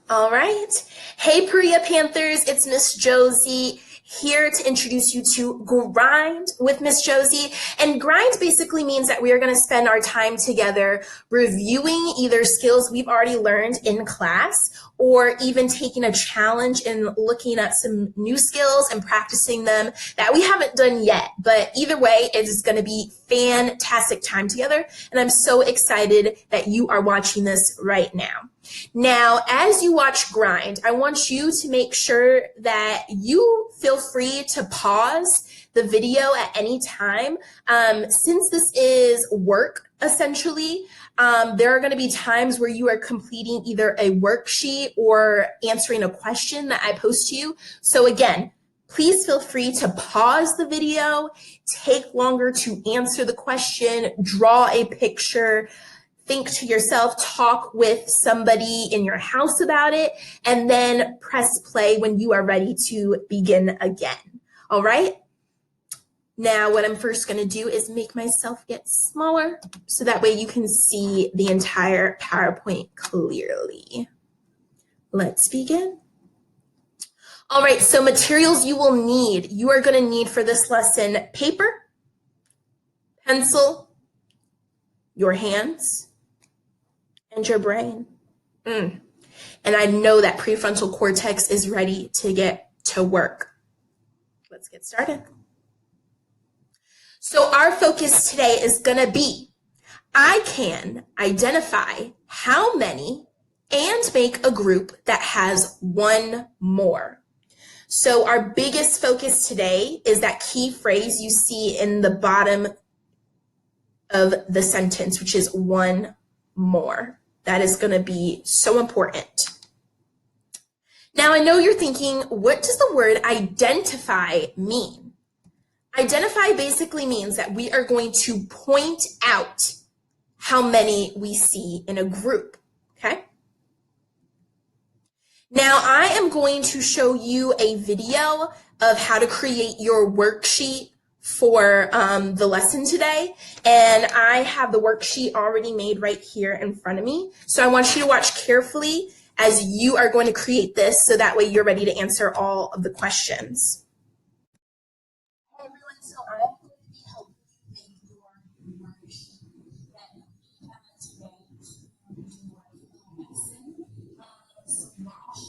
All right. Hey, Priya Panthers, it's Miss Josey here to introduce you to Grind with Miss Josey. And Grind basically means that we are going to spend our time together reviewing either skills we've already learned in class or even taking a challenge and looking at some new skills and practicing them that we haven't done yet. But either way, it is going to be fantastic time together. And I'm so excited that you are watching this right now. Now, as you watch Grind, I want you to make sure that you feel free to pause the video at any time. Since this is work, essentially, there are going to be times where you are completing either a worksheet or answering a question that I post to you. So again, please feel free to pause the video, take longer to answer the question, draw a picture, think to yourself, talk with somebody in your house about it, and then press play when you are ready to begin again. All right? Now, what I'm first going to do is make myself get smaller so that way you can see the entire PowerPoint clearly. Let's begin. All right, so materials you will need. You are going to need for this lesson paper, pencil, your hands, and your brain. And I know that prefrontal cortex is ready to get to work. Let's get started. So our focus today is going to be, I can identify how many and make a group that has one more. So our biggest focus today is that key phrase you see in the bottom of the sentence, which is one more. That is going to be so important. Now, I know you're thinking, what does the word identify mean? Identify basically means that we are going to point out how many we see in a group, okay? Now, I am going to show you a video of how to create your worksheet for the lesson today, and I have the worksheet already made right here in front of me. So I want you to watch carefully as you are going to create this so that way you're ready to answer all of the questions. Hey everyone, so I'm going to be helping you make your worksheet that we have today to do our lesson. So watch.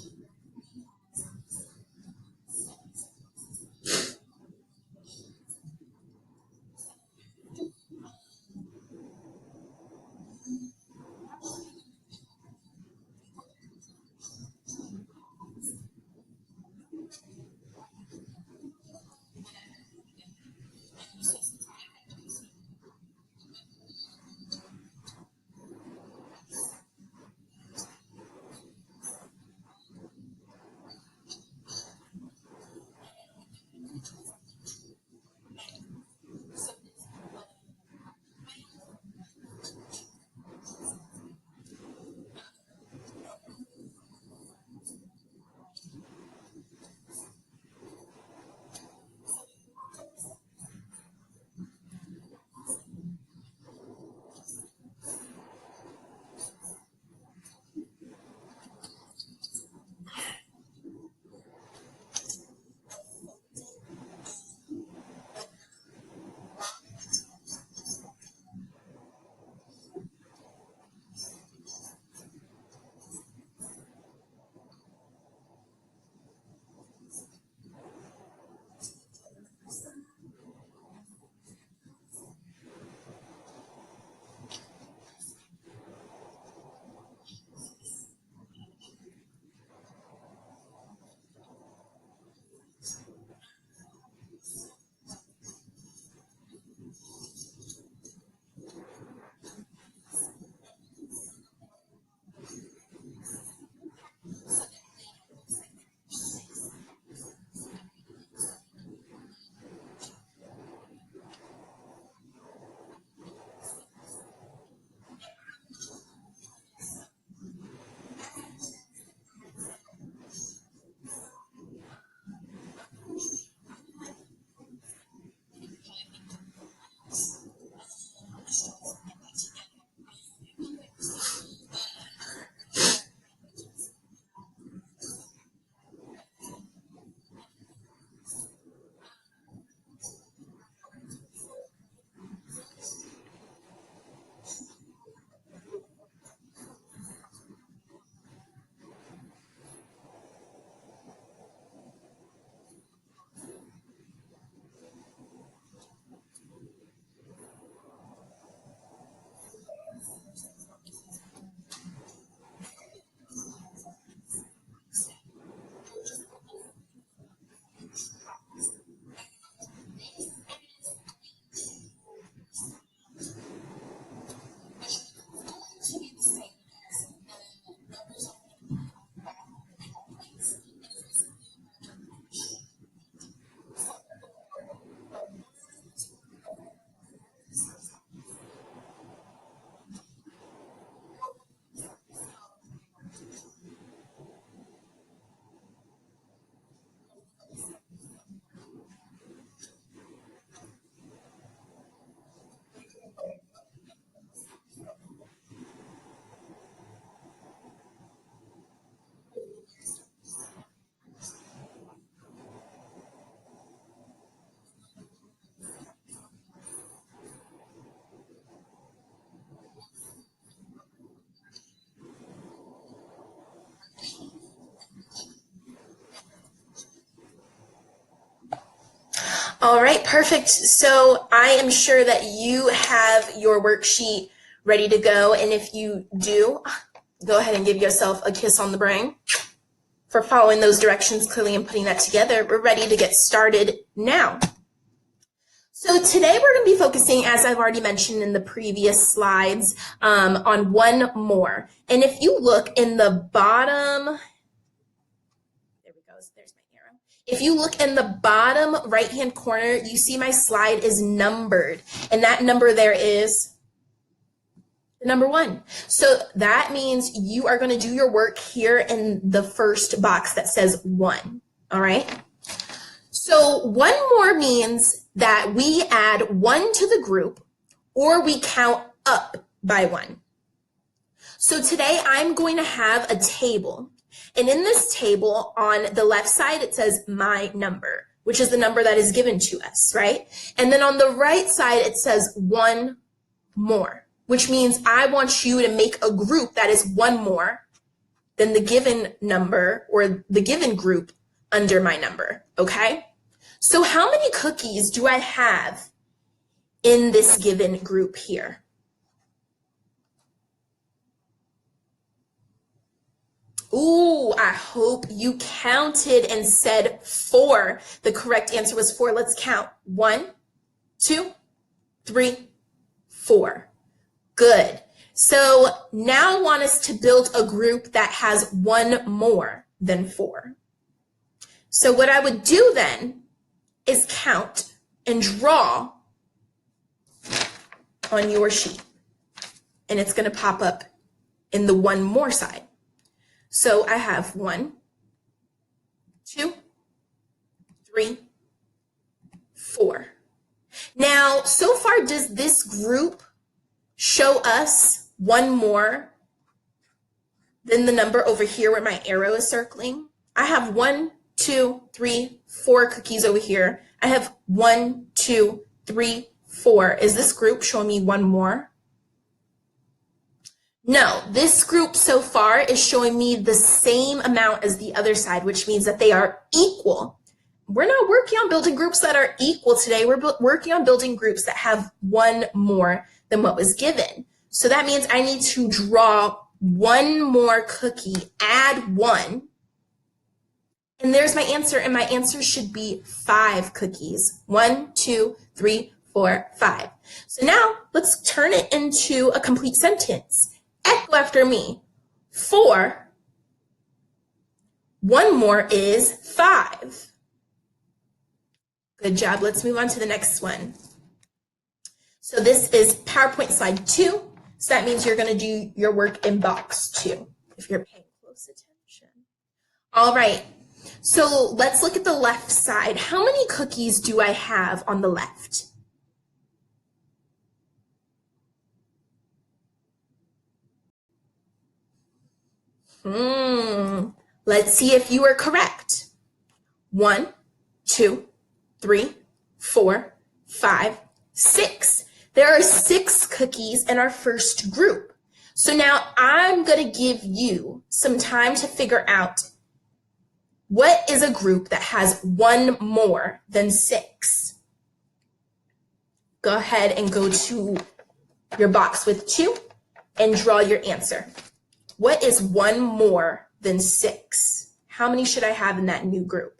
All right, perfect. So I am sure that you have your worksheet ready to go. And if you do, go ahead and give yourself a kiss on the brain for following those directions clearly and putting that together. We're ready to get started now. So today we're going to be focusing, as I've already mentioned in the previous slides, on one more. And if you look in the bottom, there we go, there's my arrow. If you look in the bottom right-hand corner, you see my slide is numbered. And that number there is number 1. So that means you are going to do your work here in the first box that says 1. All right? So one more means that we add 1 to the group or we count up by 1. So today I'm going to have a table. And in this table on the left side, it says my number, which is the number that is given to us, right? And then on the right side, it says 1 more, which means I want you to make a group that is 1 more than the given number or the given group under my number, okay? So how many cookies do I have in this given group here? Ooh, I hope you counted and said 4. The correct answer was 4. Let's count. 1, 2, 3, 4. Good. So now I want us to build a group that has 1 more than 4. So what I would do then is count and draw on your sheet. And it's going to pop up in the 1 more side. So I have 1, 2, 3, 4. Now, so far, does this group show us 1 more than the number over here where my arrow is circling? I have 1, 2, 3, 4 cookies over here. I have 1, 2, 3, 4. Is this group showing me 1 more? No, this group so far is showing me the same amount as the other side, which means that they are equal. We're not working on building groups that are equal today. We're working on building groups that have 1 more than what was given. So that means I need to draw 1 more cookie, add 1. And there's my answer, and my answer should be 5 cookies. 1, 2, 3, 4, 5. So now let's turn it into a complete sentence. Echo after me. 4, 1 more is 5. Good job. Let's move on to the next one. So this is PowerPoint slide 2. So that means you're going to do your work in box 2 if you're paying close attention. All right. So let's look at the left side. How many cookies do I have on the left? Let's see if you are correct. 1, 2, 3, 4, 5, 6. There are 6 cookies in our first group. So now I'm going to give you some time to figure out what is a group that has 1 more than 6. Go ahead and go to your box with 2 and draw your answer. What is 1 more than 6? How many should I have in that new group?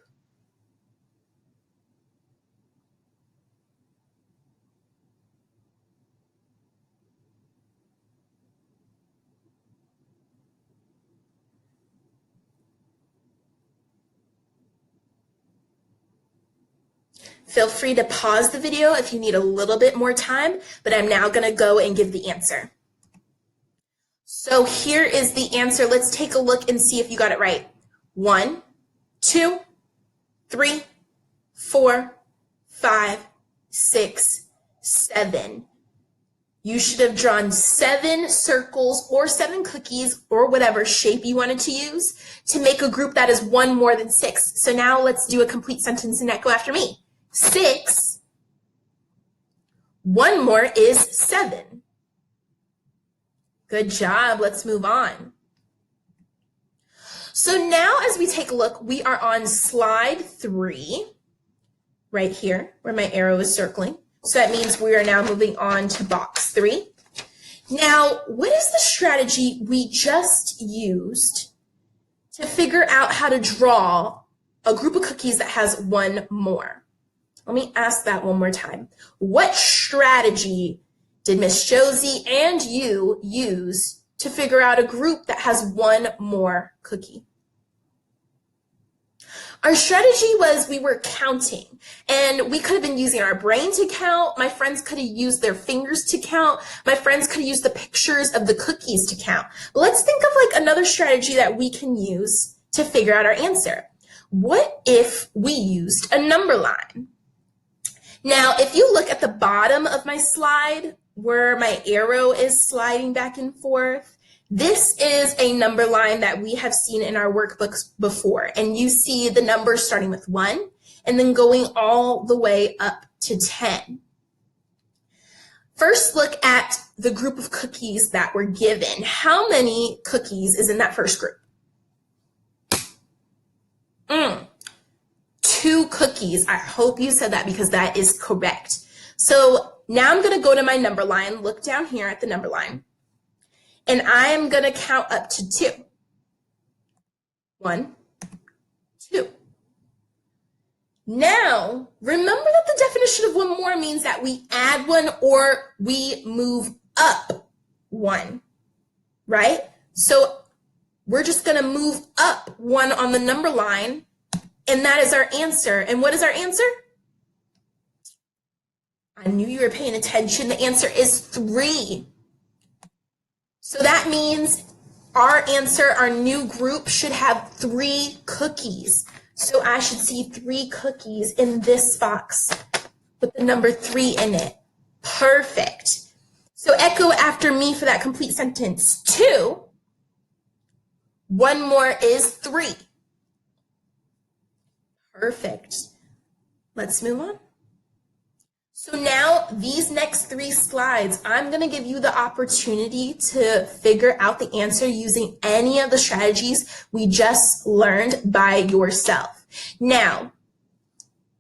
Feel free to pause the video if you need a little bit more time, but I'm now going to go and give the answer. So here is the answer. Let's take a look and see if you got it right. 1, 2, 3, 4, 5, 6, 7. You should have drawn 7 circles or 7 cookies or whatever shape you wanted to use to make a group that is 1 more than 6. So now let's do a complete sentence and echo after me. 6, 1 more is 7. Good job. Let's move on. So now as we take a look, we are on slide 3. right here where my arrow is circling. So that means we are now moving on to box 3. Now, what is the strategy we just used to figure out how to draw a group of cookies that has one more? Let me ask that one more time. What strategy did Miss Josey and you use to figure out a group that has one more cookie? Our strategy was we were counting, and we could have been using our brain to count. My friends could have used their fingers to count. My friends could have used the pictures of the cookies to count. But let's think of like another strategy that we can use to figure out our answer. What if we used a number line? Now, if you look at the bottom of my slide where my arrow is sliding back and forth, this is a number line that we have seen in our workbooks before, and you see the numbers starting with 1 and then going all the way up to 10. First, look at the group of cookies that were given. How many cookies is in that first group? 2 cookies. I hope you said that because that is correct. So now I'm going to go to my number line, look down here at the number line, and I am going to count up to 2. 1, 2. Now, remember that the definition of one more means that we add 1 or we move up 1, right? So we're just going to move up 1 on the number line, and that is our answer. And what is our answer? I knew you were paying attention. The answer is 3. So that means our answer, our new group, should have 3 cookies. So I should see 3 cookies in this box with the number 3 in it. Perfect. So echo after me for that complete sentence. 2. 1 more is 3. Perfect. Let's move on. So now these next 3 slides, I'm going to give you the opportunity to figure out the answer using any of the strategies we just learned by yourself. Now,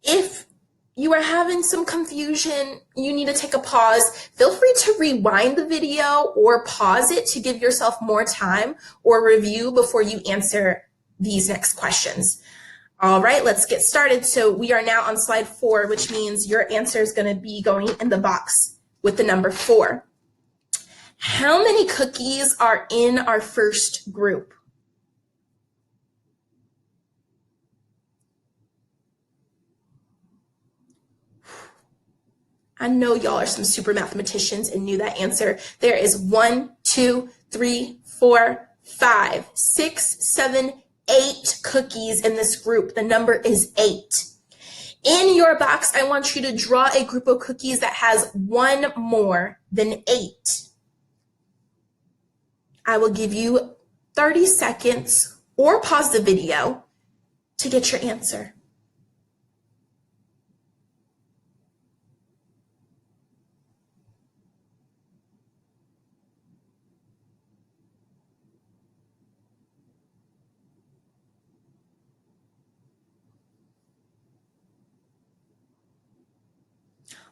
if you are having some confusion, you need to take a pause, feel free to rewind the video or pause it to give yourself more time or review before you answer these next questions. All right, let's get started. So we are now on slide 4, which means your answer is going to be going in the box with the number 4. How many cookies are in our first group? I know y'all are some super mathematicians and knew that answer. There is 1, 2, 3, 4, 5, 6, 7, 8 cookies in this group. The number is 8. In your box, I want you to draw a group of cookies that has 1 more than 8. I will give you 30 seconds or pause the video to get your answer.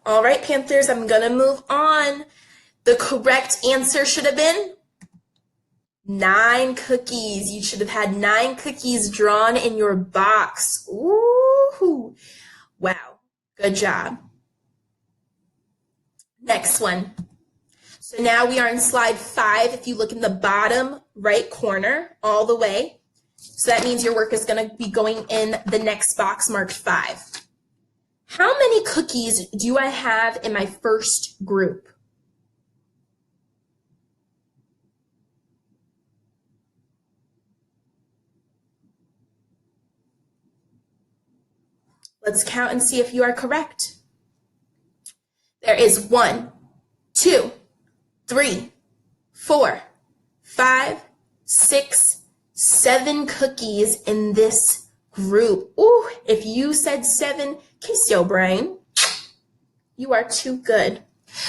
All right, Panthers, I'm going to move on. The correct answer should have been 9 cookies. You should have had 9 cookies drawn in your box. Ooh, wow, good job. Next one. So now we are in slide 5. If you look in the bottom right corner all the way, so that means your work is going to be going in the next box marked 5. How many cookies do I have in my first group? Let's count and see if you are correct. There is 1, 2, 3, 4, 5, 6, 7 cookies in this group. Ooh, if you said 7, kiss your brain. You are too good.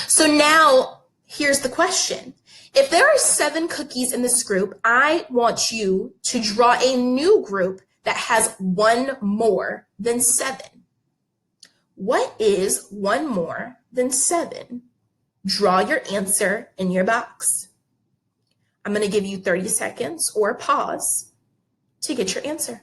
So now here's the question. If there are 7 cookies in this group, I want you to draw a new group that has 1 more than 7. What is 1 more than 7? Draw your answer in your box. I'm going to give you 30 seconds or pause to get your answer.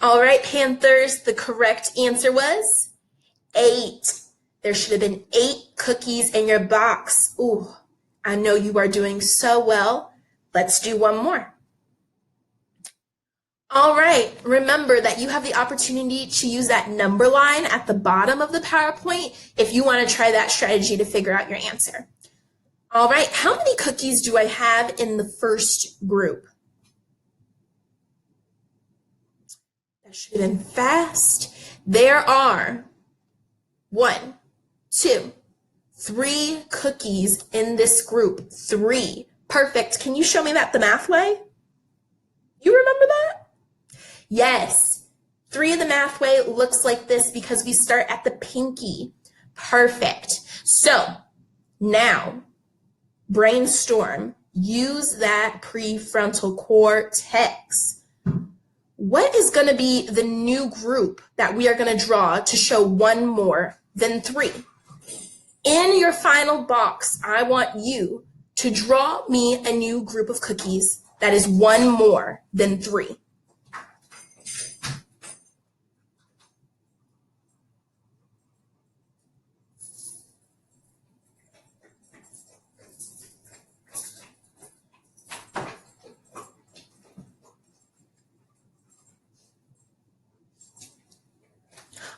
All right, Panthers, the correct answer was 8. There should have been 8 cookies in your box. Ooh, I know you are doing so well. Let's do one more. All right, remember that you have the opportunity to use that number line at the bottom of the PowerPoint if you want to try that strategy to figure out your answer. All right, how many cookies do I have in the first group? That should have been fast. There are 1, 2, 3 cookies in this group. 3. Perfect. Can you show me that the math way? You remember that? Yes. 3 of the math way looks like this because we start at the pinky. Perfect. So now brainstorm. Use that prefrontal cortex. What is going to be the new group that we are going to draw to show 1 more than 3? In your final box, I want you to draw me a new group of cookies that is 1 more than 3.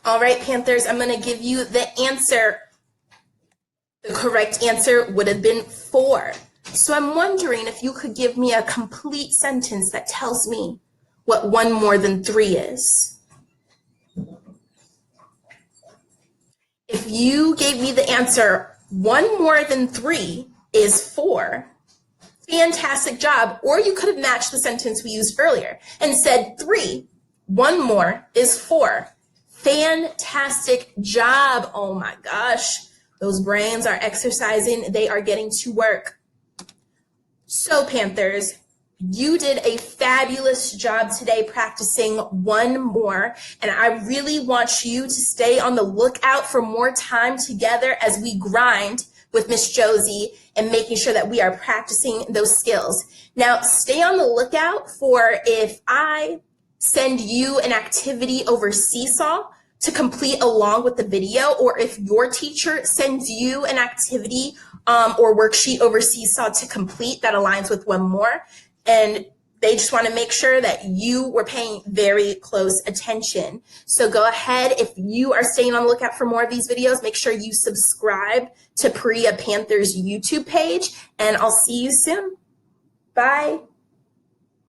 All right, Panthers, I'm going to give you the answer. The correct answer would have been 4. So I'm wondering if you could give me a complete sentence that tells me what 1 more than 3 is. If you gave me the answer 1 more than 3 is 4, fantastic job. Or you could have matched the sentence we used earlier and said 3, 1 more is 4. Fantastic job. Oh my gosh. Those brains are exercising. They are getting to work. So Panthers, you did a fabulous job today practicing 1 more. And I really want you to stay on the lookout for more time together as we grind with Miss Josey and making sure that we are practicing those skills. Now, stay on the lookout for if I send you an activity over Seesaw to complete along with the video, or if your teacher sends you an activity or worksheet over Seesaw to complete that aligns with 1 more. And they just want to make sure that you were paying very close attention. So go ahead, if you are staying on the lookout for more of these videos, make sure you subscribe to Priya Panthers YouTube page, and I'll see you soon. Bye.